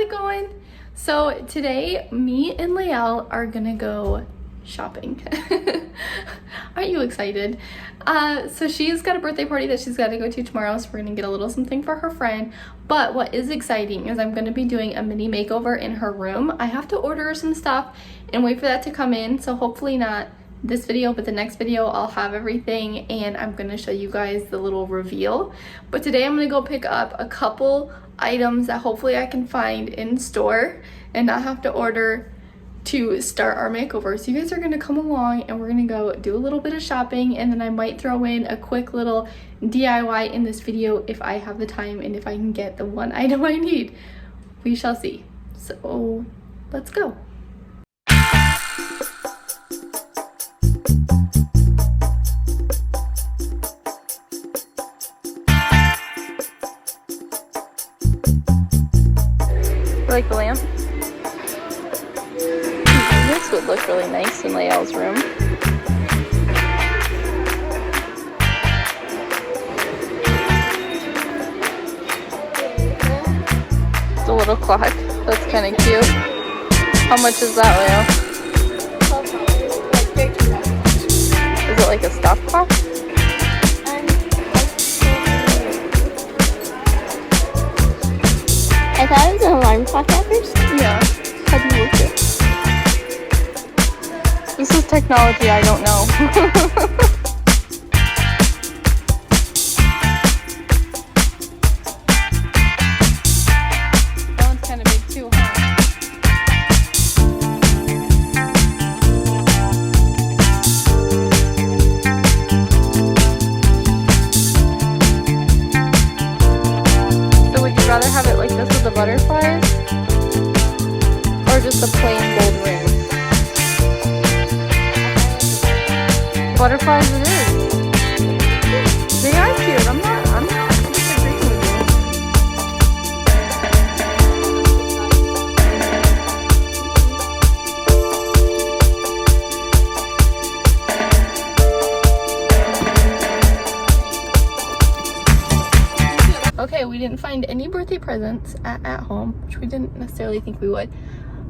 it going? So today, me and Lae'l are gonna go shopping. Aren't you excited? So she's got a birthday party that she's got to go to tomorrow, so we're gonna get a little something for her friend. But what is exciting is I'm gonna be doing a mini makeover in her room. I have to order some stuff and wait for that to come in, so hopefully not this video, but the next video I'll have everything and I'm gonna show you guys the little reveal. But today I'm gonna go pick up a couple items that hopefully I can find in store and not have to order to start our makeover. So you guys are gonna come along and we're gonna go do a little bit of shopping, and then I might throw in a quick little DIY in this video if I have the time and if I can get the one item I need. We shall see. So let's go. Like the lamp? This would look really nice in Lae'l's room. The little clock. That's kind of cute. How much is that, Lae'l? Is it like a stop clock? I thought it was an alarm clock at first. Yeah. How do you work it? This is technology I don't know. That one's kind of big too, huh? So would you rather have it like this with the butterflies? Or just a plain gold ring? Butterflies it is. They are cute. I'm not disagreeing with you. Okay, we didn't find any birthday presents at home, which we didn't necessarily think we would.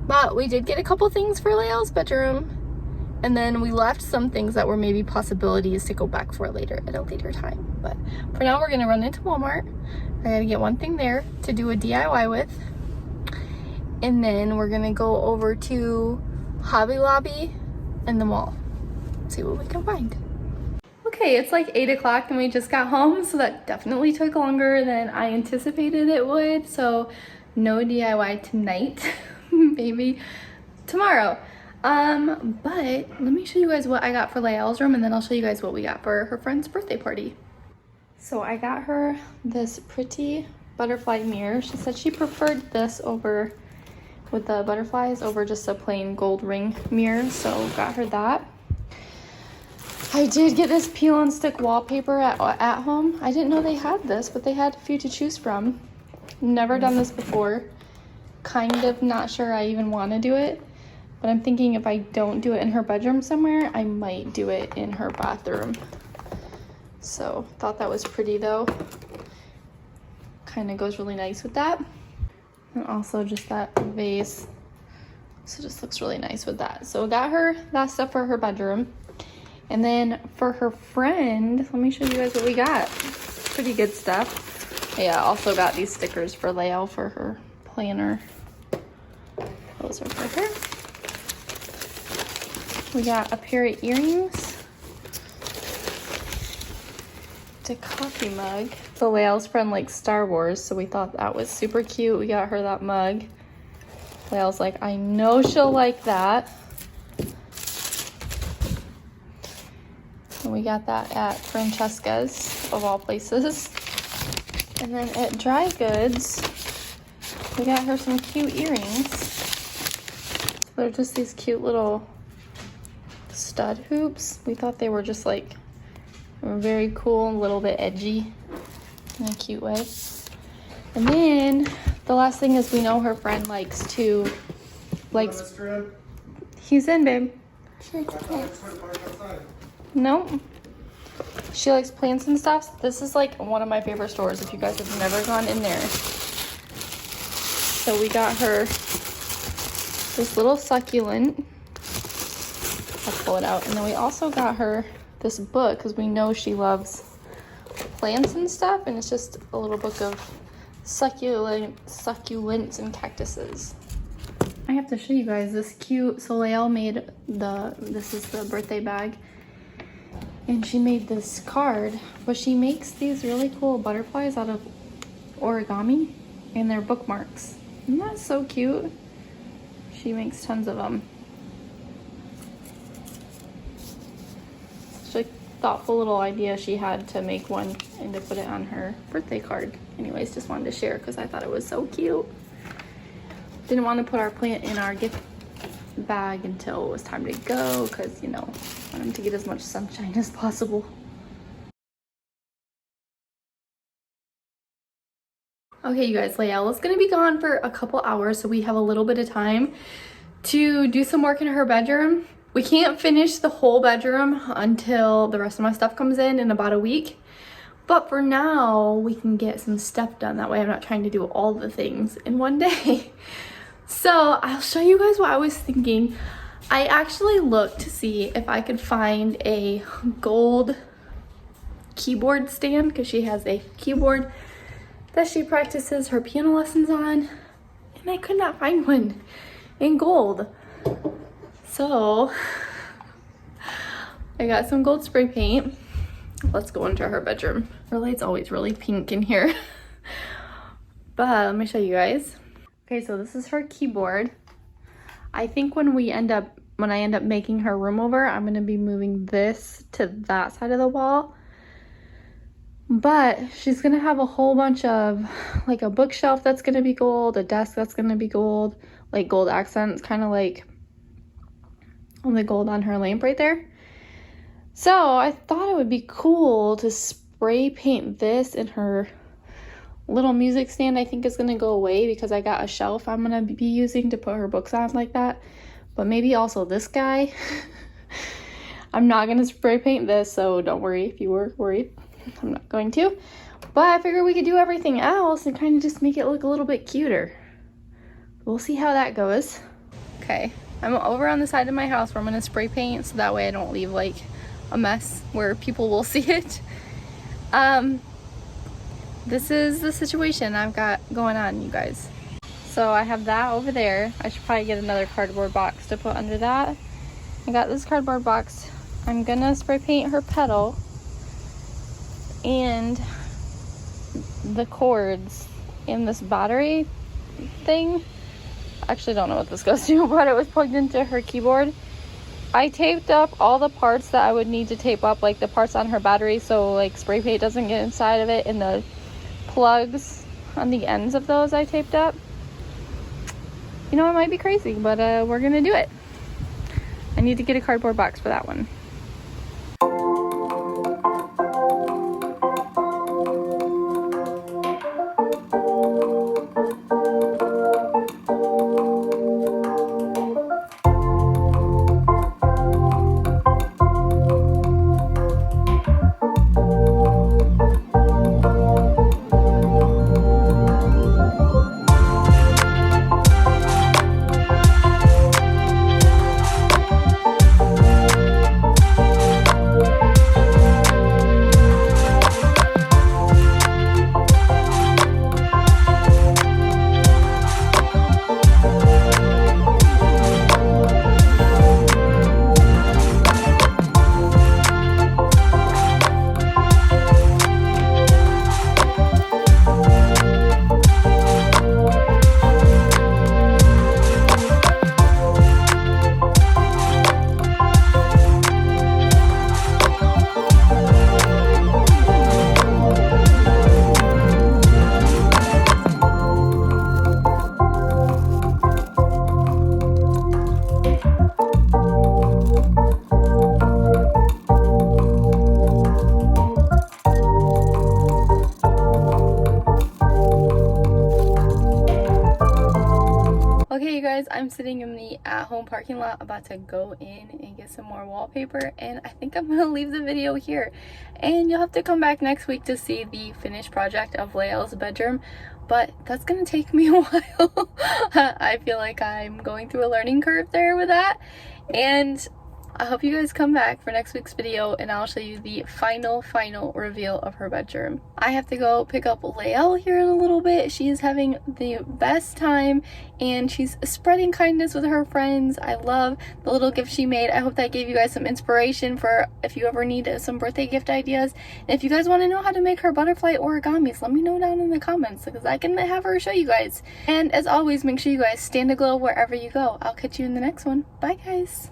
But we did get a couple things for Lae'l's bedroom. And then we left some things that were maybe possibilities to go back for later at a later time. But for now, we're gonna run into Walmart. I gotta get one thing there to do a DIY with. And then we're gonna go over to Hobby Lobby and the mall. See what we can find. Okay, it's like 8 o'clock and we just got home, so that definitely took longer than I anticipated it would. So no DIY tonight, maybe tomorrow. But let me show you guys what I got for Lae'l's room, and then I'll show you guys what we got for her friend's birthday party. So I got her this pretty butterfly mirror. She said she preferred this over with the butterflies over just a plain gold ring mirror, so got her that. I did get this peel and stick wallpaper at home. I didn't know they had this, but they had a few to choose from. Never done this before. Kind of not sure I even want to do it. But I'm thinking if I don't do it in her bedroom somewhere, I might do it in her bathroom. So thought that was pretty though. Kind of goes really nice with that. And also just that vase. So just looks really nice with that. So got her that stuff for her bedroom. And then for her friend, let me show you guys what we got. Pretty good stuff. Yeah, also got these stickers for Lae'l for her planner. Those are for her. We got a pair of earrings, a coffee mug. So Lae'l's friend likes Star Wars, so we thought that was super cute. We got her that mug. Lae'l's like, I know she'll like that. And we got that at Francesca's, of all places. And then at Dry Goods, we got her some cute earrings. They're just these cute little stud hoops. We thought they were just like very cool and a little bit edgy in a cute way. And then the last thing is we know her friend likes to he's in, babe. Nope. She likes plants and stuff. This is like one of my favorite stores if you guys have never gone in there. So we got her this little succulent. I'll pull it out. And then we also got her this book because we know she loves plants and stuff. And it's just a little book of succulents and cactuses. I have to show you guys this cute. So Lae'l made this is the birthday bag. And she made this card, but she makes these really cool butterflies out of origami, and they're bookmarks. Isn't that so cute? She makes tons of them. Such a thoughtful little idea she had to make one and to put it on her birthday card. Anyways, just wanted to share because I thought it was so cute. Didn't want to put our plant in our gift bag until it was time to go because, you know, I want him to get as much sunshine as possible. Okay, you guys, Lae'l is gonna be gone for a couple hours, so we have a little bit of time to do some work in her bedroom. We can't finish the whole bedroom until the rest of my stuff comes in about a week. But for now, we can get some stuff done. That way I'm not trying to do all the things in one day. So I'll show you guys what I was thinking. I actually looked to see if I could find a gold keyboard stand because she has a keyboard that she practices her piano lessons on, and I could not find one in gold. So I got some gold spray paint. Let's go into her bedroom. Her light's always really pink in here. But let me show you guys. Okay, so this is her keyboard. I think when I end up making her room over, I'm gonna be moving this to that side of the wall. But she's gonna have a whole bunch of, like, a bookshelf that's gonna be gold, a desk that's gonna be gold, like gold accents, kind of like on the gold on her lamp right there. So I thought it would be cool to spray paint this in her little music stand. I think is gonna go away because I got a shelf I'm gonna be using to put her books on like that. But maybe also this guy. I'm not gonna spray paint this, so don't worry if you were worried. I'm not going to. But I figured we could do everything else and kind of just make it look a little bit cuter. We'll see how that goes. Okay, I'm over on the side of my house where I'm gonna spray paint so that way I don't leave like a mess where people will see it. This is the situation I've got going on, you guys. So I have that over there. I should probably get another cardboard box to put under that. I got this cardboard box. I'm gonna spray paint her pedal and the cords in this battery thing. I actually don't know what this goes to, but it was plugged into her keyboard. I taped up all the parts that I would need to tape up, like the parts on her battery, so like spray paint doesn't get inside of it, and the plugs on the ends of those I taped up. You know, it might be crazy, but we're gonna do it. I need to get a cardboard box for that one. guys, I'm sitting in the at-home parking lot about to go in and get some more wallpaper, and I think I'm gonna leave the video here, and you'll have to come back next week to see the finished project of Lae'l's bedroom, but that's gonna take me a while. I feel like I'm going through a learning curve there with that, and I hope you guys come back for next week's video and I'll show you the final reveal of her bedroom. I have to go pick up Lae'l here in a little bit. She is having the best time and she's spreading kindness with her friends. I love the little gift she made. I hope that gave you guys some inspiration for if you ever need some birthday gift ideas. And if you guys want to know how to make her butterfly origamis, let me know down in the comments because I can have her show you guys. And as always, make sure you guys stand a glow wherever you go. I'll catch you in the next one. Bye guys.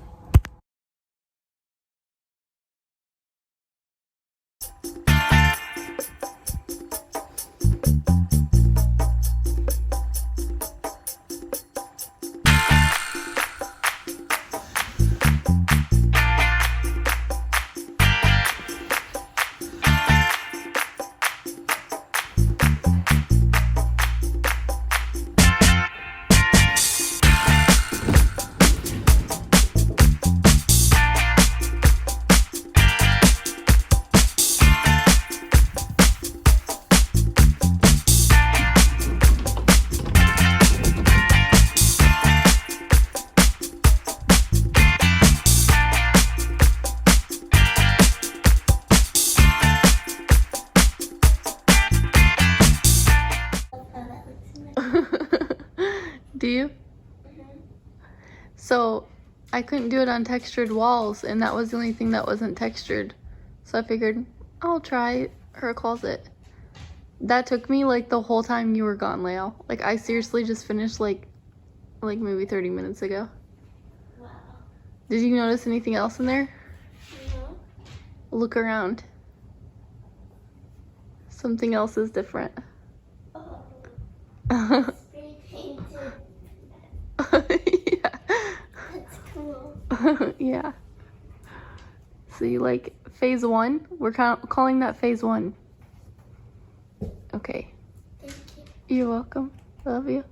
Do you? So I couldn't do it on textured walls, and that was the only thing that wasn't textured. So I figured I'll try her closet. That took me like the whole time you were gone, Lae'l. Like I seriously just finished like maybe 30 minutes ago. Wow. Did you notice anything else in there? No. Look around. Something else is different. Oh. Spray painted. Yeah. That's cool. Yeah. So you like phase 1? We're calling that phase 1. Okay. Thank you. You're welcome. Love you.